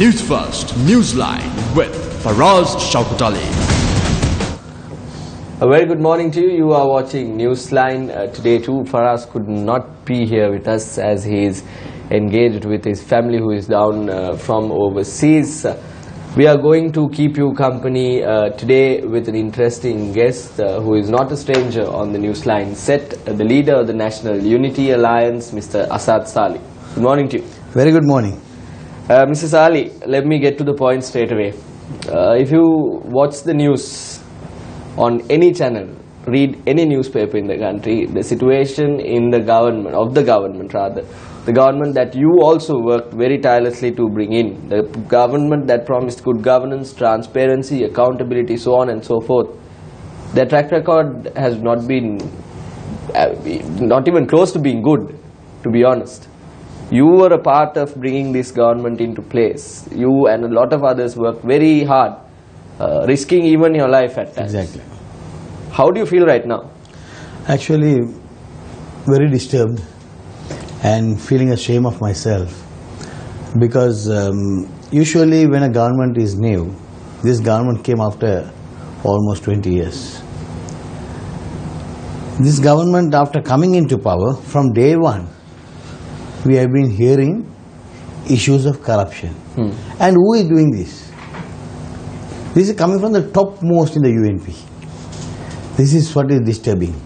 Newsfirst Newsline with Faraz Shaukat Ali. A very good morning to you. You are watching Newsline. Today too, Faraz could not be here with us as he is engaged with his family who is down from overseas. We are going to keep you company today with an interesting guest who is not a stranger on the Newsline set, the leader of the National Unity Alliance, Mr. Asad Salih. Good morning to you. Very good morning. Mr. Salih, let me get to the point straight away. If you watch the news on any channel, read any newspaper in the country, the situation in the government, the government that you also worked very tirelessly to bring in, the government that promised good governance, transparency, accountability, so on and so forth, their track record has not been, not even close to being good, to be honest. You were a part of bringing this government into place. You and a lot of others worked very hard, risking even your life at times. Exactly. How do you feel right now? Actually, very disturbed and feeling ashamed of myself, because usually when a government is new, this government came after almost 20 years. This government, after coming into power, from day one, we have been hearing issues of corruption. And who is doing this? This is coming from the topmost in the UNP. This is what is disturbing.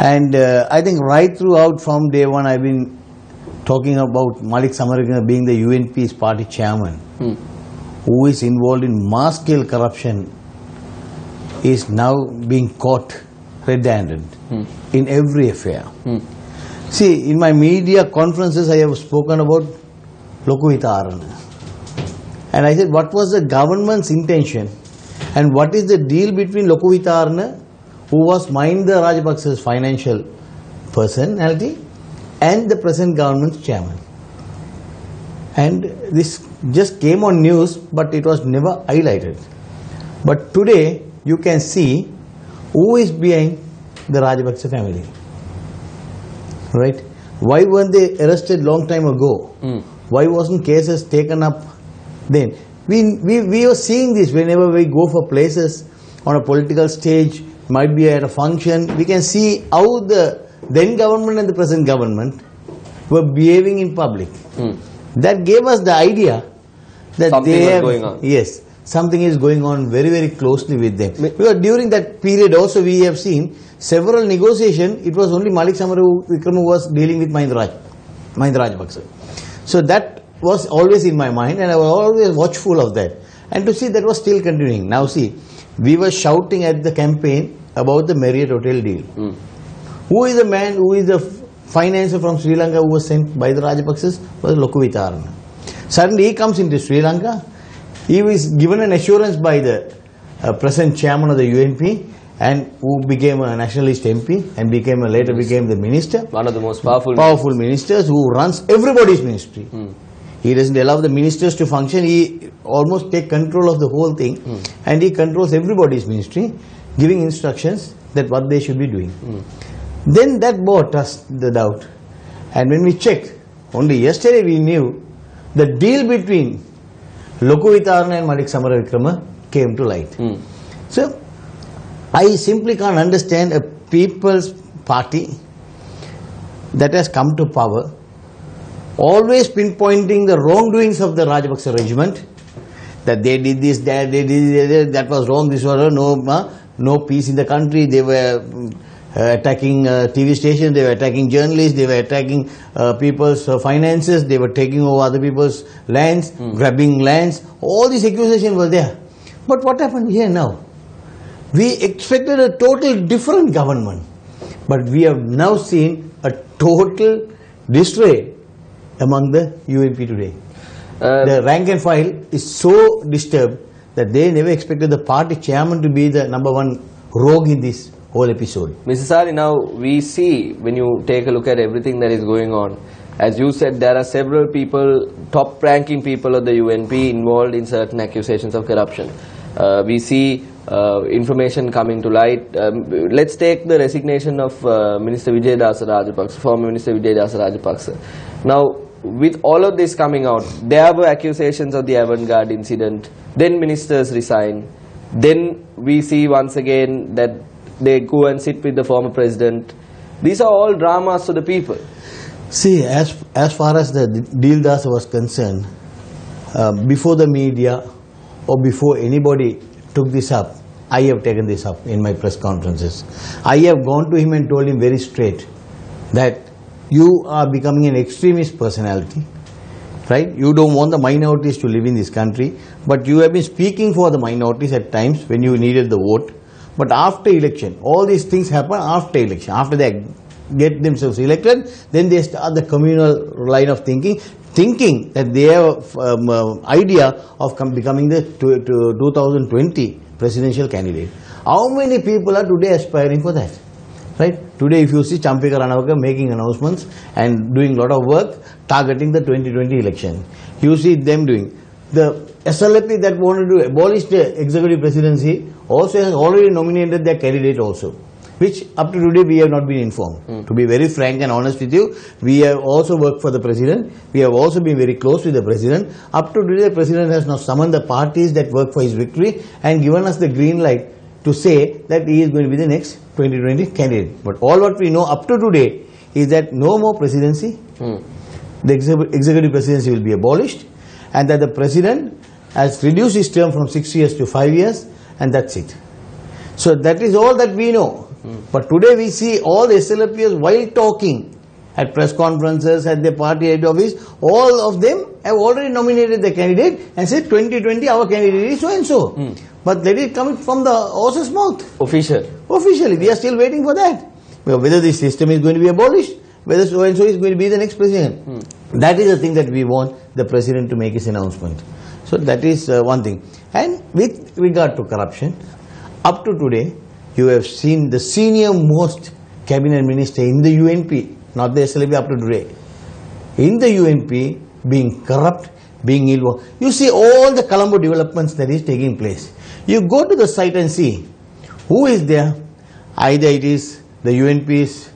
And I think right throughout from day one I have been talking about Malik Samaravikama being the UNP's party chairman, who is involved in mass scale corruption, is now being caught red-handed in every affair. See, in my media conferences I have spoken about Lokuvita. And I said, what was the government's intention and what is the deal between Lokuvita, who was Mahinda Rajapaksa's financial personality, and the present government's chairman. And this just came on news, but it was never highlighted. But today you can see who is behind the Rajapaksa family. Right? Why weren't they arrested long time ago? Why wasn't cases taken up then? We are seeing this whenever we go for places on a political stage, might be at a function, we can see how the then government and the present government were behaving in public. That gave us the idea that something was going on. Yes, something is going on very, very closely with them. Because during that period also we have seen several negotiations. It was only Malik Samaravikama who was dealing with Mahinda Rajapaksa. So that was always in my mind and I was always watchful of that. And to see that was still continuing. Now see, we were shouting at the campaign about the Marriott Hotel deal. Who is the man, who is the financier from Sri Lanka who was sent by the Rajapaksas? Was Lokuvita. Suddenly he comes into Sri Lanka. He was given an assurance by the present chairman of the UNP and who became a nationalist MP and later became the minister. One of the most powerful ministers who runs everybody's ministry. He doesn't allow the ministers to function. He almost takes control of the whole thing and he controls everybody's ministry, giving instructions that what they should be doing. Then that brought us the doubt. And when we checked, only yesterday we knew the deal between Lokuvita and Malik Samaravikama came to light. So, I simply can't understand a people's party that has come to power, always pinpointing the wrongdoings of the Rajapaksa regiment, that they did this, that they did that was wrong, this was no peace in the country, they were attacking TV stations, they were attacking journalists, they were attacking people's finances, they were taking over other people's lands, grabbing lands, all these accusations were there. But what happened here now? We expected a total different government, but we have now seen a total disarray among the UNP today. The rank and file is so disturbed that they never expected the party chairman to be the #1 rogue in this whole episode. Mr. Salih, now we see, when you take a look at everything that is going on, as you said, there are several people, top-ranking people of the UNP involved in certain accusations of corruption. We see information coming to light. Let's take the resignation of Minister Vijayadasa Rajapaksa, former Minister Vijayadasa Rajapaksa. Now, with all of this coming out, there were accusations of the avant-garde incident, then ministers resign, then we see once again that they go and sit with the former president. These are all dramas to the people. See, as far as the deal das was concerned, before the media or before anybody took this up, I have taken this up in my press conferences. I have gone to him and told him very straight that you are becoming an extremist personality, right? You don't want the minorities to live in this country, but you have been speaking for the minorities at times when you needed the vote. But after election, all these things happen after election. After they get themselves elected, then they start the communal line of thinking that they have idea of becoming the 2020 presidential candidate. How many people are today aspiring for that? Right? Today, if you see Champika Ranawaka making announcements and doing a lot of work targeting the 2020 election, you see them doing. The SLP that wanted to abolish the executive presidency also has already nominated their candidate also, which up to today we have not been informed. To be very frank and honest with you, we have also worked for the president. We have also been very close with the president. Up to today, the president has now summoned the parties that work for his victory and given us the green light to say that he is going to be the next 2020 candidate. But all what we know up to today is that no more presidency. The executive presidency will be abolished, and that the president has reduced his term from 6 years to 5 years, and that's it. So that is all that we know. But today we see all the SLPs while talking at press conferences, at their party head office, all of them have already nominated the candidate and said 2020 our candidate is so and so. But let it come from the horse's mouth. Officially, we are still waiting for that. Whether this system is going to be abolished, whether so and so is going to be the next president. That is the thing that we want the president to make his announcement. So that is one thing. And with regard to corruption, up to today, you have seen the senior most cabinet minister in the UNP, not the SLB up to today, in the UNP being corrupt, being ill. You see all the Colombo developments that is taking place. You go to the site and see who is there. Either it is the UNP's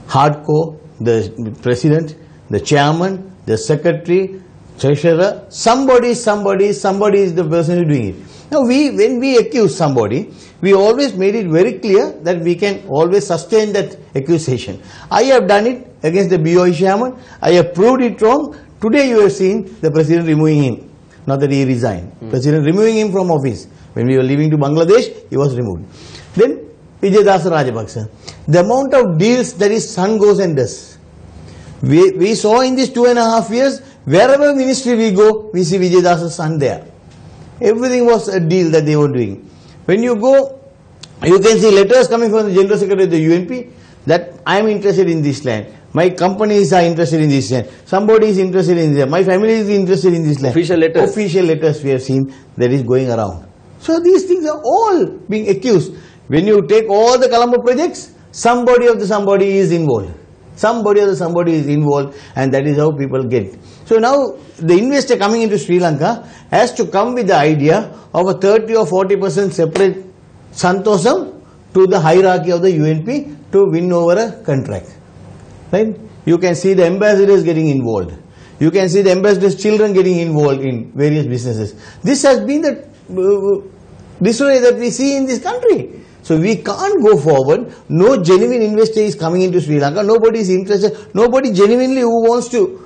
hardcore, the president, the chairman, the secretary, treasurer, somebody is the person who is doing it. Now when we accuse somebody, we always made it very clear that we can always sustain that accusation. I have done it against the BOI chairman. I have proved it wrong. Today you have seen the president removing him. Not that he resigned. President removing him from office. When we were leaving to Bangladesh, he was removed. Then Vijayadasa Rajapaksa. The amount of deals that his son goes and does. We saw in these 2.5 years, wherever ministry we go, we see Vijayadasa's son there. Everything was a deal that they were doing. When you go, you can see letters coming from the General Secretary of the UNP that I am interested in this land. My companies are interested in this land. Somebody is interested in this. My family is interested in this land. Official letters. Official letters we have seen that is going around. So these things are all being accused. When you take all the Colombo projects, somebody of the somebody is involved. Somebody of the somebody is involved, and that is how people get. So now the investor coming into Sri Lanka has to come with the idea of a 30 or 40% separate Santosam to the hierarchy of the UNP to win over a contract. Right? You can see the ambassadors getting involved. You can see the ambassadors' children getting involved in various businesses. This has been the disarray that we see in this country. So we can't go forward. No genuine investor is coming into Sri Lanka. Nobody is interested. Nobody genuinely who wants to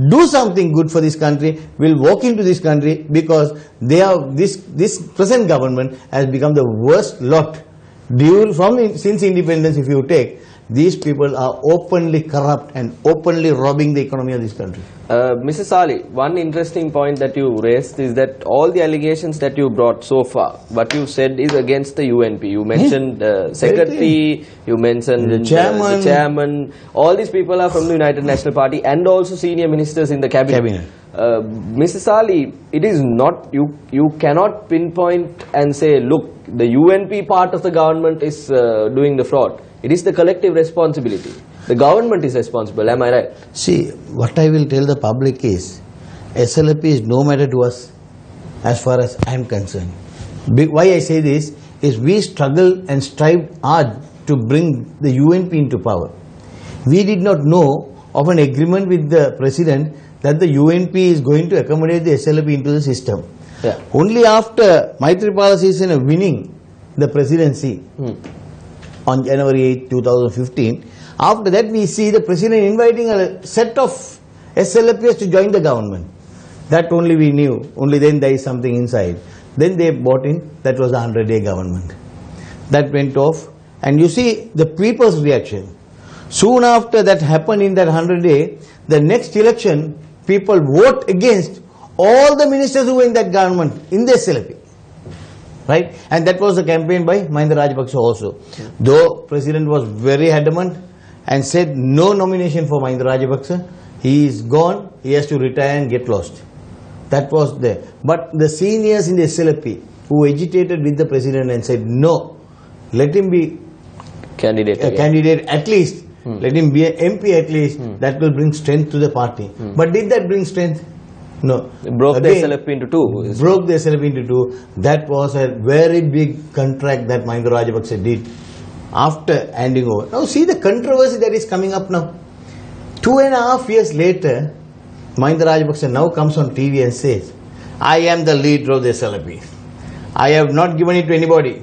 do something good for this country will walk into this country, because they are this present government has become the worst lot. Since independence, if you take, these people are openly corrupt and openly robbing the economy of this country. Mrs. Ali, one interesting point that you raised is that all the allegations that you brought so far, what you said is against the UNP. You mentioned secretary, you mentioned the chairman. All these people are from the United National Party and also senior ministers in the cabinet. Mrs. Ali, it is not, you cannot pinpoint and say, look, the UNP part of the government is doing the fraud. It is the collective responsibility. The government is responsible, am I right? See, what I will tell the public is, SLP is no matter to us as far as I am concerned. Why I say this is we struggled and strived hard to bring the UNP into power. We did not know of an agreement with the president that the UNP is going to accommodate the SLP into the system. Yeah. Only after Maithripala Sirisena winning the presidency on January 8, 2015, after that we see the president inviting a set of SLPs to join the government. That only we knew. Only then there is something inside. Then they bought in. That was the 100-day government. That went off. And you see the people's reaction. Soon after that happened in that 100-day, the next election, people vote against all the ministers who were in that government in the SLP. Right? And that was the campaign by Mahinda Rajapaksa also. Though President was very adamant and said no nomination for Mahinda Rajapaksa, he is gone, he has to retire and get lost. That was there. But the seniors in the SLP who agitated with the President and said no, let him be Candidate. a candidate at least, let him be an MP at least, that will bring strength to the party. But did that bring strength? No. It broke Again, the SLP into two. Broke the SLP into two. That was a very big contract that Mahinda Rajapaksa did after handing over. Now see the controversy that is coming up now. 2.5 years later, Mahinda Rajapaksa now comes on TV and says, I am the leader of the SLP. I have not given it to anybody.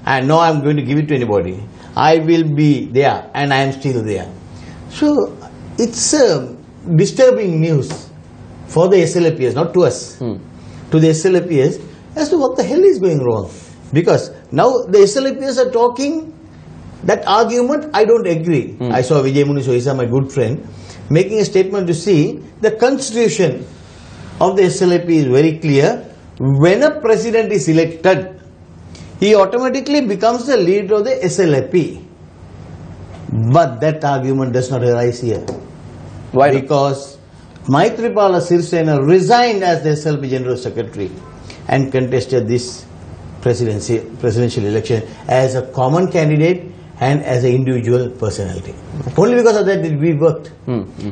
And now I am going to give it to anybody. I will be there and I am still there. So it's disturbing news for the SLPs, not to us, to the SLPs, as to what the hell is going wrong. Because now the SLPs are talking that argument, I don't agree. I saw Vijay Munisoisa, my good friend, making a statement to see the constitution of the SLP is very clear. When a president is elected, he automatically becomes the leader of the SLP. But that argument does not arise here. Why not? Because Maithripala Sirisena resigned as the SLP General Secretary and contested this presidential election as a common candidate and as an individual personality. Only because of that did we worked.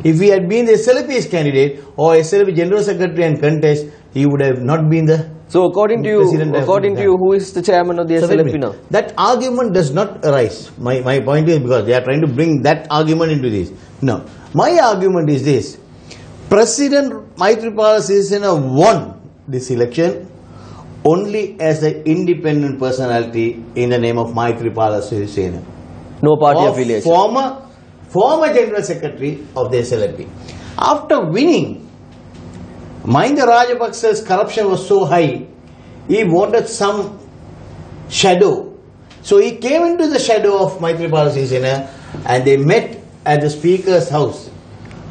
If he had been the SLP's candidate or SLP General Secretary and contest, he would have not been the So according to you, who is the chairman of the SLP now? That argument does not arise. My point is because they are trying to bring that argument into this. No. My argument is this. President Maithripala Sirisena won this election only as an independent personality in the name of Maithripala Sirisena. No party affiliation. Former General Secretary of the SLP. After winning, Mahinda Rajapaksa's corruption was so high, he wanted some shadow. So he came into the shadow of Maithripala Sirisena and they met at the Speaker's house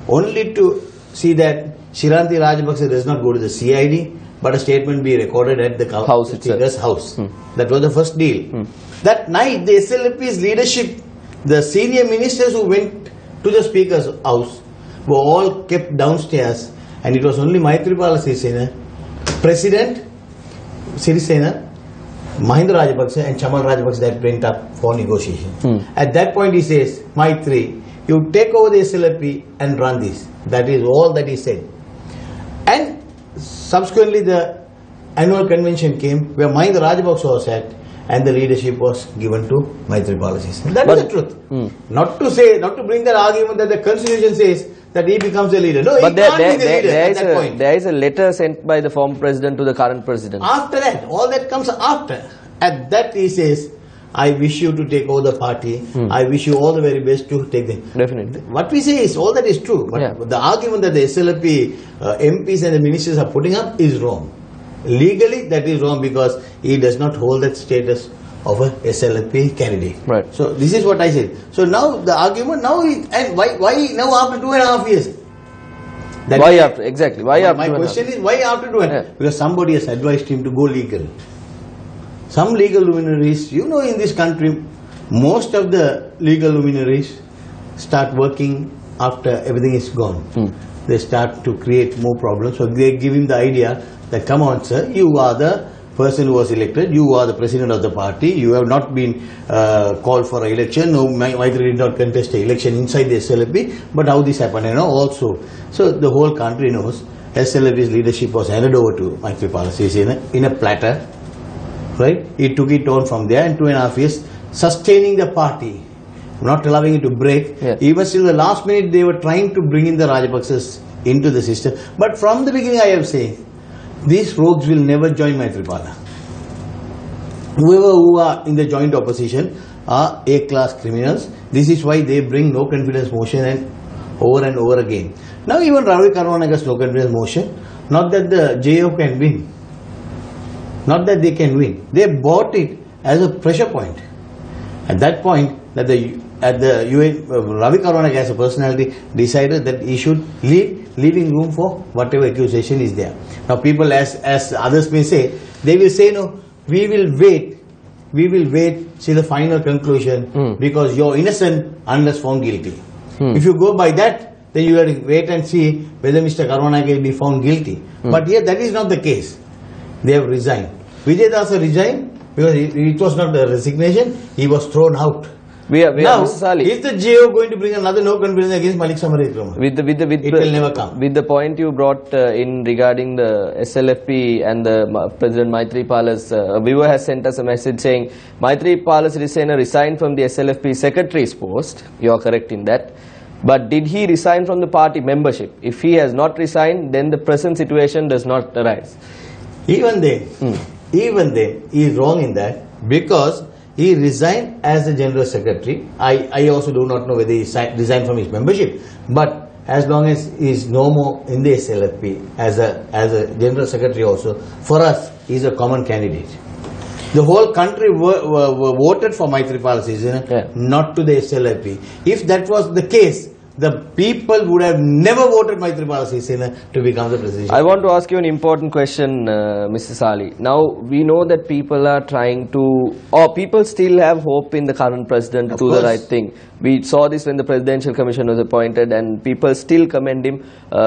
only to see that Shiranti Rajapaksa does not go to the CID but a statement be recorded at the Speaker's house. That was the first deal. That night the SLP's leadership, the senior ministers who went to the Speaker's house were all kept downstairs. And it was only Maithripala Sirisena, President Sirisena, Mahinda Rajapaksa and Chamal Rajapaksa that went up for negotiation. At that point he says, Maitri, you take over the SLP and run this. That is all that he said. And subsequently the annual convention came where Mahinda Rajapaksa was at and the leadership was given to Maithripala Sirisena. That is the truth. Not to bring that argument that the constitution says that he becomes the leader. No, but he can't be the leader at that point. There is a letter sent by the former president to the current president. After that, all that comes after. At that he says, I wish you to take over the party. I wish you all the very best to take them. Definitely. What we say is, all that is true. But the argument that the SLP MPs and the ministers are putting up is wrong. Legally, that is wrong because he does not hold that status of a SLP candidate. Right. So this is what I said. So now the argument and why now after 2.5 years? Why after? Exactly. Why after? My question is why after 2.5? Because somebody has advised him to go legal. Some legal luminaries, in this country, most of the legal luminaries start working after everything is gone. They start to create more problems. So they give him the idea that, come on sir, you are the person who was elected, you are the president of the party, you have not been called for an election, no, Maitri did not contest an election inside the SLP, but how this happened, also. So the whole country knows SLP's leadership was handed over to Maithripala Sirisena in a platter, right? He took it on from there in 2.5 years, sustaining the party, not allowing it to break. Even still the last minute they were trying to bring in the Rajapaksas into the system. But from the beginning I have said, these rogues will never join Maitripala. Whoever who are in the joint opposition are A-class criminals. This is why they bring no confidence motion and over again. Now even Ravi Karunanik's no confidence motion, not that the JO can win. Not that they can win. They bought it as a pressure point. At that point, that the UN, Ravi Karunanik as a personality decided that he should leaving room for whatever accusation is there. Now people, as others may say, they will say, no, we will wait till the final conclusion because you're innocent unless found guilty. If you go by that, then you have to wait and see whether Mr. Karunanik will be found guilty. But here that is not the case. They have resigned. Vijay Dasa resigned because it was not a resignation, he was thrown out. Now, is the JO going to bring another no confidence against Malik Samarikrama? It will never come. With the point you brought in regarding the SLFP and the President Maitripala's, a viewer has sent us a message saying Maitripala's resigned from the SLFP secretary's post. You are correct in that. But did he resign from the party membership? If he has not resigned, then the present situation does not arise. Even then, he is wrong in that because he resigned as the General Secretary. I also do not know whether he resigned from his membership, but as long as he is no more in the SLFP as a General Secretary also, for us he is a common candidate. The whole country voted for Maitripala, not to the SLFP. If that was the case, the people would have never voted Maitripala Srisena to become the president. I want to ask you an important question, Mr. Sali. Now, we know that people are trying to, or people still have hope in the current president to do the right thing. We saw this when the Presidential Commission was appointed and people still commend him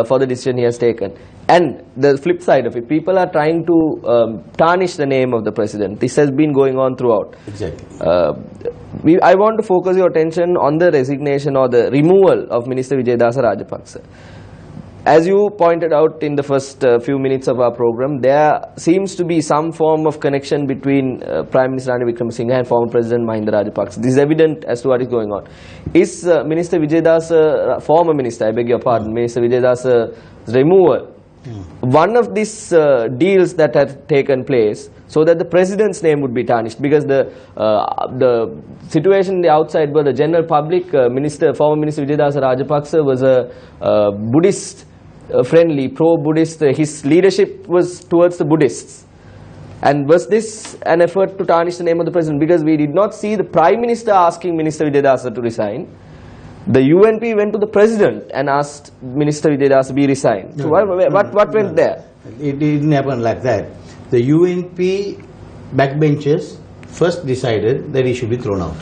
for the decision he has taken. And the flip side of it, people are trying to tarnish the name of the president. This has been going on throughout. Exactly. I want to focus your attention on the resignation or the removal of Minister Vijay Dasa Rajapaksa. As you pointed out in the first few minutes of our program, there seems to be some form of connection between Prime Minister Ranil Wickremesinghe and former President Mahinda Rajapaksa. This is evident as to what is going on. Is Minister Vijay Dasa, former Minister, I beg your pardon, Minister Vijay Dasa's removal one of these deals that have taken place so that the president's name would be tarnished? Because the situation in the outside where the general public, former Minister Vijay Dasa Rajapaksa was a Buddhist friendly, pro-Buddhist, his leadership was towards the Buddhists. And was this an effort to tarnish the name of the president? Because we did not see the Prime Minister asking Minister Vijay Dasa to resign. The UNP went to the president and asked Minister Vijay Dasa to be resigned. So what went there? It didn't happen like that. The UNP backbenchers first decided that he should be thrown out.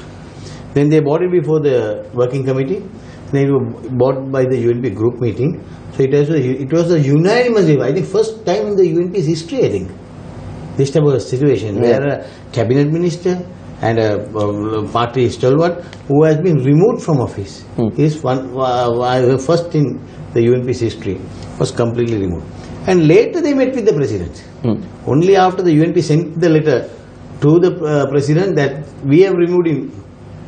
Then they brought it before the working committee. Then it was brought by the UNP group meeting. So it was a unanimous, I think first time in the UNP's history, I think, this type of situation where a cabinet minister and a party stalwart who has been removed from office is first in the UNP's history, was completely removed. And later they met with the president. Only after the UNP sent the letter to the president that we have removed him.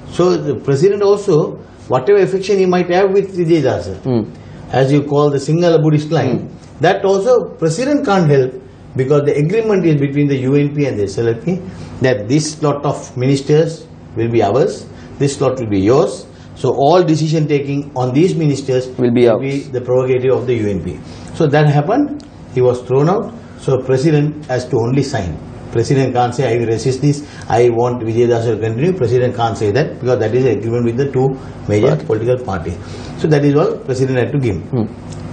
So the president also, whatever affection he might have with Vijay Dasa, as you call the Sinhala Buddhist line, that also president can't help, because the agreement is between the UNP and the SLFP that this lot of ministers will be ours, this lot will be yours. So all decision taking on these ministers will be the prerogative of the UNP. So that happened, he was thrown out. So president has to only sign. President can't say I will resist this, I want Vijay Dasa to continue. President can't say that, because that is an agreement with the two major political parties. So that is all president had to give.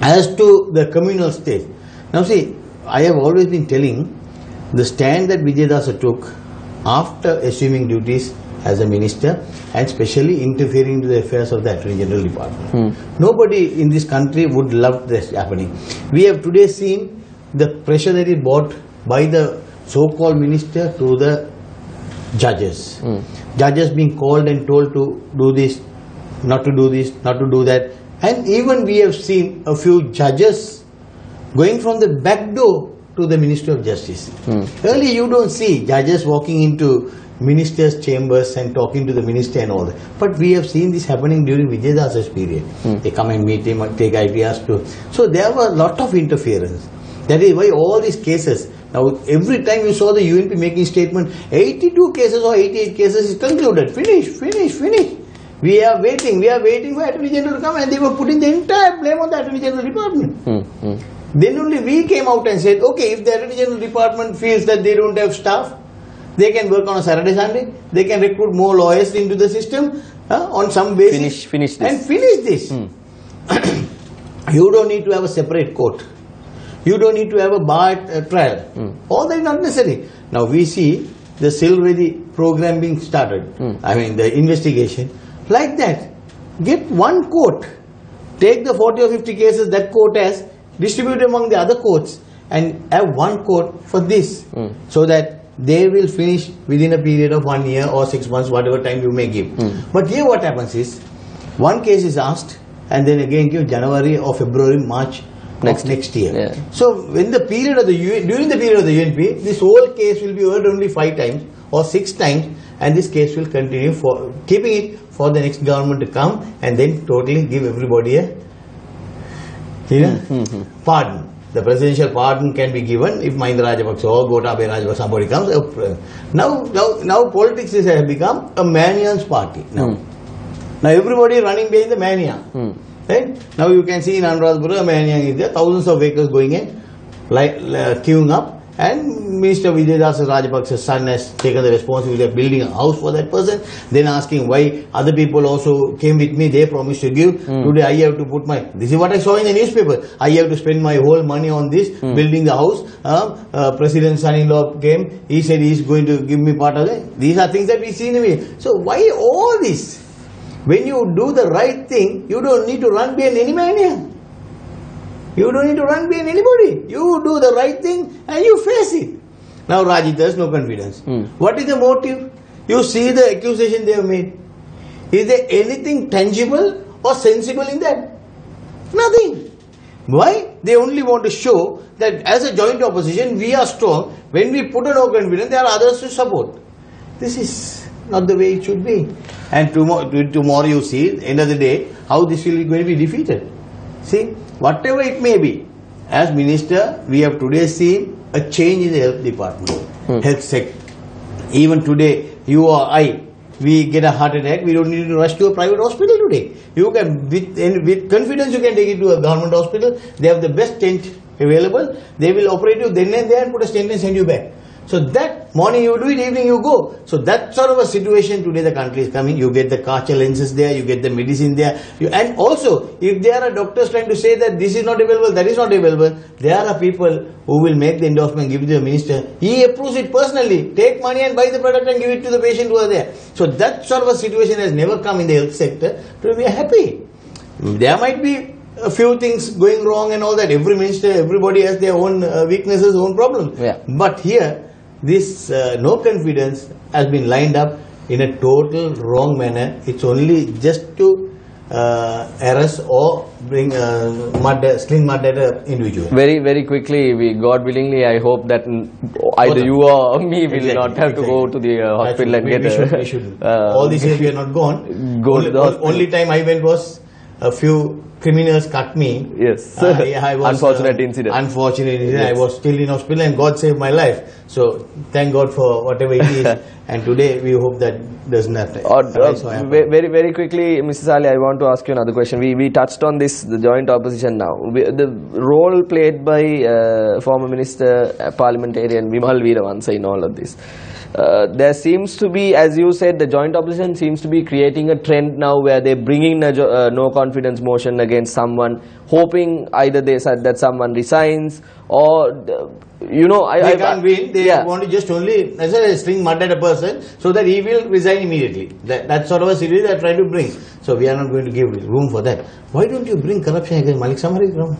As to the communal state, now see, I have always been telling the stand that Vijay Dasa took after assuming duties as a minister and especially interfering into the affairs of the Attorney General Department. Nobody in this country would love this happening. We have today seen the pressure that is brought by the so-called minister to the judges. Judges being called and told to do this, not to do this, not to do that. And even we have seen a few judges going from the back door to the Ministry of Justice. Earlier you don't see judges walking into ministers' chambers and talking to the minister and all that. But we have seen this happening during Vijaydasa's period. They come and meet him and take ideas to. So there was a lot of interference. That is why all these cases, now every time you saw the UNP making statement, 82 cases or 88 cases is concluded. Finish. We are waiting for Attorney General to come, and they were putting the entire blame on the Attorney General Department. Then only we came out and said, okay, if the Attorney General Department feels that they don't have staff, they can work on a Saturday, Sunday, they can recruit more lawyers into the system on some basis. Finish this. And finish this. You don't need to have a separate court. You don't need to have a bar trial. All that is not necessary. Now we see the Silvedi program being started. I mean the investigation. Like that. Get one court. Take the 40 or 50 cases that court has, distribute among the other courts, and have one court for this. So that they will finish within a period of 1 year or 6 months, whatever time you may give. But here what happens is, one case is asked, and then again give January or February, March next year. Yeah. So when the period of during the period of the UNP, this whole case will be heard only 5 times or 6 times, and this case will continue for keeping it for the next government to come, and then totally give everybody a pardon. The presidential pardon can be given if Mahinda Rajapaksa or Gotabaya Rajapaksa somebody comes. Now politics has become a Manian's party. Now everybody running behind the Mania. Right? Now you can see in Anuradhapura, a Manian is there, thousands of vehicles going in, queuing up, and Minister Vijayadasa Rajapaksa's son has taken the responsibility of building a house for that person, then asking why other people also came with me, they promised to give. Today I have to put this is what I saw in the newspaper, I have to spend my whole money on this, building the house. President's son-in-law came, he said he is going to give me part of it. These are things that we see in the media. So why all this? When you do the right thing, you don't need to run behind any mania. You don't need to run behind anybody. You do the right thing and you face it. Now Rajit has no confidence. What is the motive? You see the accusation they have made. Is there anything tangible or sensible in that? Nothing. Why? They only want to show that as a joint opposition we are strong. When we put a no confidence, there are others to support. This is not the way it should be. And tomorrow you see, end of the day, how this will be going to be defeated. See, whatever it may be, as minister, we have today seen a change in the health department, health sector. Even today, you or I, we get a heart attack, we don't need to rush to a private hospital today. You can, with confidence, you can take it to a government hospital. They have the best tent available. They will operate you then and there and put a stent and send you back. So that morning you do it, evening you go. So that sort of a situation today the country is coming. You get the culture lenses there, you get the medicine there. And also, if there are doctors trying to say that this is not available, that is not available, there are people who will make the endorsement, give it to the minister. He approves it personally. Take money and buy the product and give it to the patient who are there. So that sort of a situation has never come in the health sector. So we are happy. There might be a few things going wrong and all that. Every minister, everybody has their own weaknesses, own problems. Yeah. But here, this no confidence has been lined up in a total wrong manner. It's only just to arrest or bring sling mud at an individual. Very, very quickly, God willingly, I hope that either you or me will not have to go to the hospital and we should. All these years we are not gone. Only time I went was a few criminals cut me. Yes. I was, unfortunate incident. Yes. I was still in hospital and God saved my life. So thank God for whatever it is. And today we hope that does not happen. Very, very quickly, Mrs. Ali, I want to ask you another question. We touched on this, the joint opposition now. The role played by former Minister, parliamentarian Vimal Weerawansa in all of this. There seems to be, as you said, the joint opposition seems to be creating a trend now where they're bringing a no confidence motion against someone, hoping either they said that someone resigns or, you know, they can't win. They want to just only sling mud at a person so that he will resign immediately. That sort of a situation they are trying to bring. So we are not going to give room for that. Why don't you bring corruption against Malik Samari?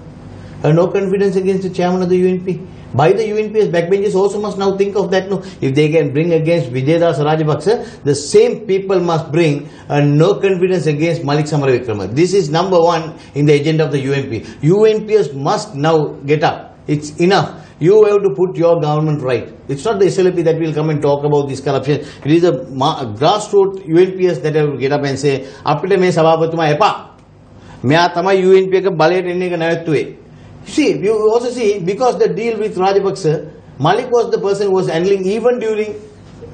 No confidence against the chairman of the UNP. By the UNP's backbenchers also must now think of that. No, if they can bring against Vijayadasa Rajapaksa, the same people must bring no confidence against Malik Samaravikrama. This is number one in the agenda of the UNP. UNPs must now get up. It's enough. you have to put your government right. It's not the SLP that will come and talk about this corruption. It is a grassroots UNPS that have to get up and say, "Apita me sabapatuma epa. Meya tama UNP ka ballet enne ka nayattue." See, you also see, because the deal with Rajapaksa, Malik was the person who was handling even during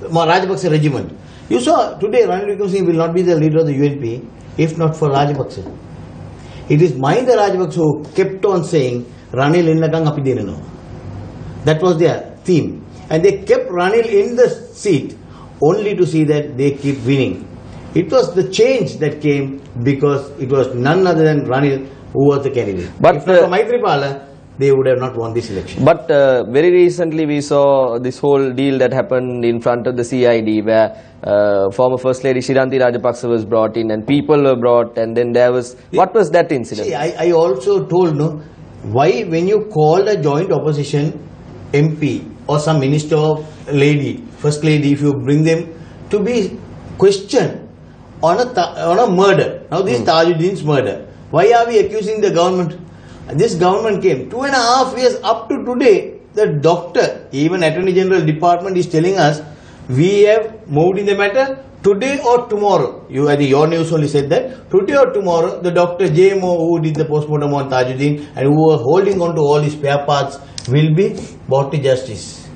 Rajapaksa regiment. You saw today Ranil Wickremesinghe will not be the leader of the UNP if not for Rajapaksa. It is Mahinda Rajapaksa who kept on saying, Ranil innakang api denano. That was their theme. And they kept Ranil in the seat only to see that they keep winning. It was the change that came because it was none other than Ranil who was the candidate. But if not for Maitripala, they would have not won this election. But very recently we saw this whole deal that happened in front of the CID where former First Lady Shiranti Rajapaksa was brought in and people were brought, and then there was... What was that incident? See, I also told, no, why when you call a joint opposition MP or some minister or lady, First Lady, if you bring them to be questioned on a murder. Now this is Tajuddin's murder. Why are we accusing the government? This government came 2.5 years up to today. The doctor, even Attorney General Department is telling us, we have moved in the matter today or tomorrow. I think your news only said that. Today or tomorrow, the doctor JMO who did the postmortem on Tajuddin and who was holding on to all his spare parts will be brought to justice.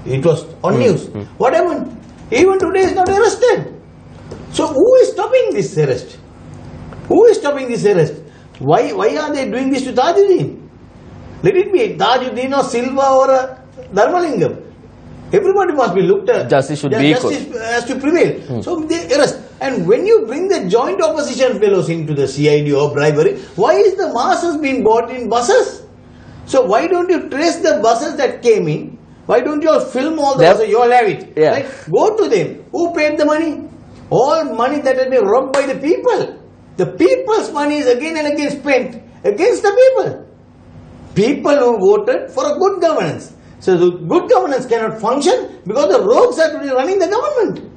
It was on news. What happened? Even today is not arrested. So who is stopping this arrest? Who is stopping this arrest? Why are they doing this to Tajuddin? Let it be Tajuddin or Silva or Dharmalingam. Everybody must be looked at. Justice should be equal. Justice has to prevail. So they arrest. And when you bring the joint opposition fellows into the CID or bribery, why is the masses being bought in buses? So why don't you trace the buses that came in? Why don't you all film all the buses? You all have it. Yeah. Right? Go to them. Who paid the money? All money that has been robbed by the people. The people's money is again and again spent against the people. People who voted for a good governance. So the good governance cannot function because the rogues are running the government.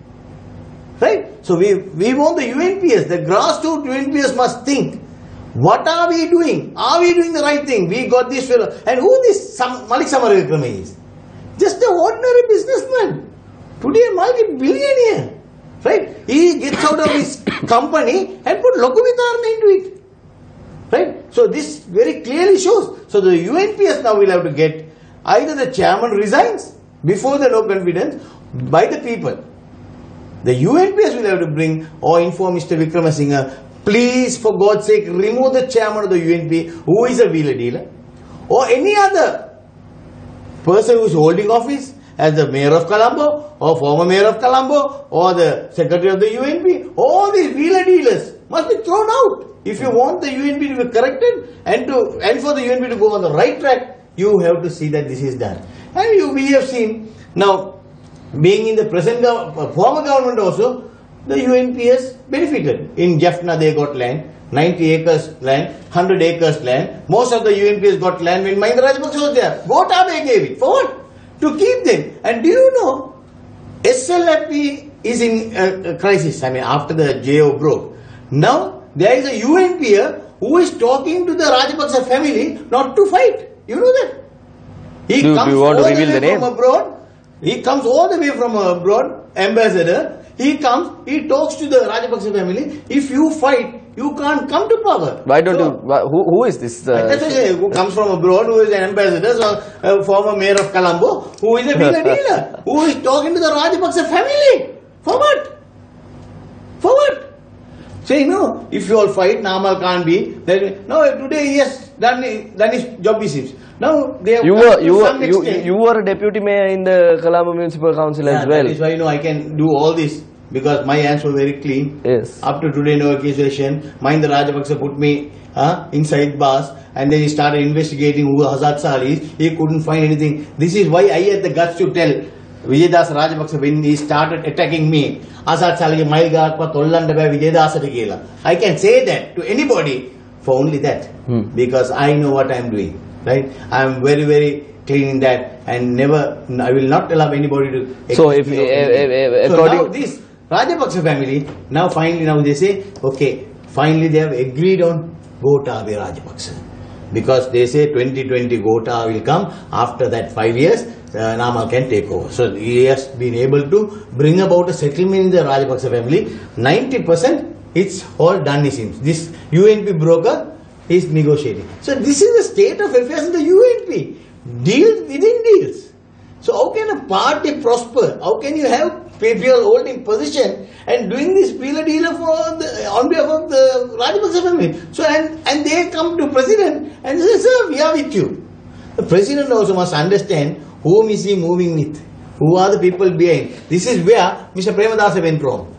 Right? So we want the UNPS, the grassroots UNPS must think, what are we doing? Are we doing the right thing? We got this fellow. And who this Malik Wickremesinghe is? Just an ordinary businessman. Today a multi-billionaire. Right? He gets out of his company and put Lokuvitarna into it. Right? So this very clearly shows. So the UNPS now will have to get either the chairman resigns before the no confidence by the people. The UNPS will have to bring or inform Mr. Wickremesinghe, please for God's sake remove the chairman of the UNP who is a wheeler dealer or any other person who is holding office as the mayor of Colombo or former mayor of Colombo or the secretary of the UNP. All these wheeler dealers must be thrown out. If you want the UNP to be corrected and for the UNP to go on the right track, you have to see that this is done. And we have seen now, being in the present former government also, the UNPS benefited. In Jaffna they got land, 90 acres land, 100 acres land. Most of the UNPS got land when Mahinda Rajapaksa was there. Gotabaya gave it. For what? To keep them. And do you know, SLP is in a crisis. I mean, after the JO broke. Now, there is a UNP who is talking to the Rajapaksa family not to fight. You know that? He comes all the way from abroad. He comes all the way from abroad, ambassador. He comes, he talks to the Rajapaksa family. If you fight, you can't come to power. Why don't you? Who is this? That's what I say, who comes from abroad, who is an ambassador, so a former mayor of Colombo, who is a wheeler dealer, who is talking to the Rajapaksa family. For what? For what? Say, no, if you all fight, Namal can't be. Then, no, today he has done his job receipts. Now they have you were a deputy mayor in the Colombo Municipal Council as well. That is why I can do all this. Because my hands were very clean. Yes. Up to today, no accusation. Mahinda Rajapaksa put me inside bars and then he started investigating who Azad Sal is. He couldn't find anything. This is why I had the guts to tell Vijayadas Rajapaksa when he started attacking me. Azad Sal ke mail gaak pa tollanda ba Vijayadas kela. I can say that to anybody for only that. Because I know what I am doing. Right? I am very, very clean in that and I will not allow anybody to. So if according now this Rajapaksa family, now they say, okay, finally they have agreed on Gotabaya Rajapaksa. because they say 2020 Gota will come. After that 5 years, Namal can take over. So he has been able to bring about a settlement in the Rajapaksa family. 90% it's all done, it seems. This UNP broker is negotiating. So this is the state of affairs in the UNP. Deals within deals. So how can a party prosper? How can you have people holding position and doing this wheeler dealer on behalf of the Rajapaksa family? So and they come to president and say, sir, we are with you. The president also must understand whom is he moving with, who are the people behind. This is where Mr. Premadasa went wrong.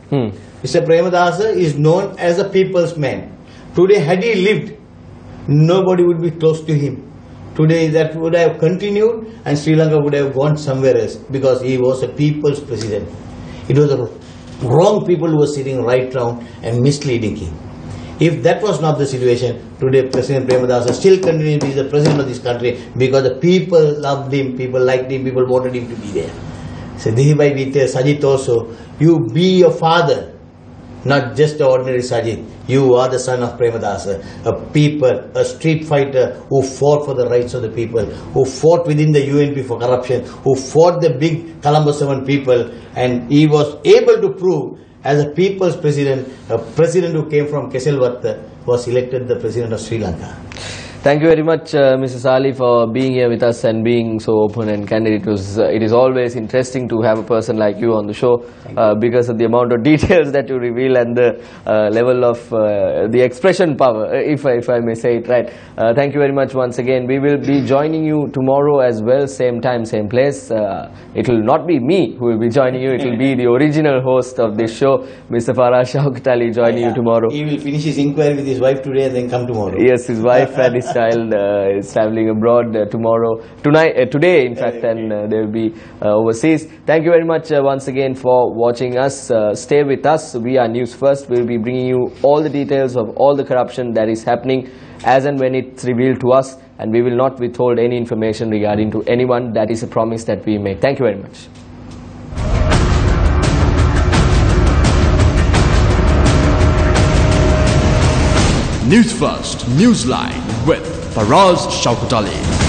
Mr. Premadasa is known as a people's man. Today, had he lived, nobody would be close to him. Today that would have continued and Sri Lanka would have gone somewhere else because he was a people's president. It was the wrong people who were sitting right round and misleading him. If that was not the situation, today President Premadasa still continues to be the president of this country because the people loved him, people liked him, people wanted him to be there. So thereby we tell Sajit also, you be your father, not just an ordinary Sajit. You are the son of Premadasa, a street fighter who fought for the rights of the people, who fought within the UNP for corruption, who fought the big Colombo 7 people, and he was able to prove as a people's president, a president who came from Keselwatta was elected the president of Sri Lanka. Thank you very much, Mrs. Ali, for being here with us and being so open and candid. It is always interesting to have a person like you on the show because of the amount of details that you reveal and the level of the expression power, if I may say it right. Thank you very much once again. We will be joining you tomorrow as well, same time, same place. It will not be me who will be joining you. It will be the original host of this show, Mr. Faraz Shaukat Ali, joining you tomorrow. He will finish his inquiry with his wife today and then come tomorrow. Yes, his wife and his child is traveling abroad today in fact, and they will be overseas. Thank you very much once again for watching us. Stay with us. We are News First. We will be bringing you all the details of all the corruption that is happening as and when it's revealed to us, and we will not withhold any information regarding to anyone. That is a promise that we make. Thank you very much. News First, Newsline with Faraz Shaukat Ali.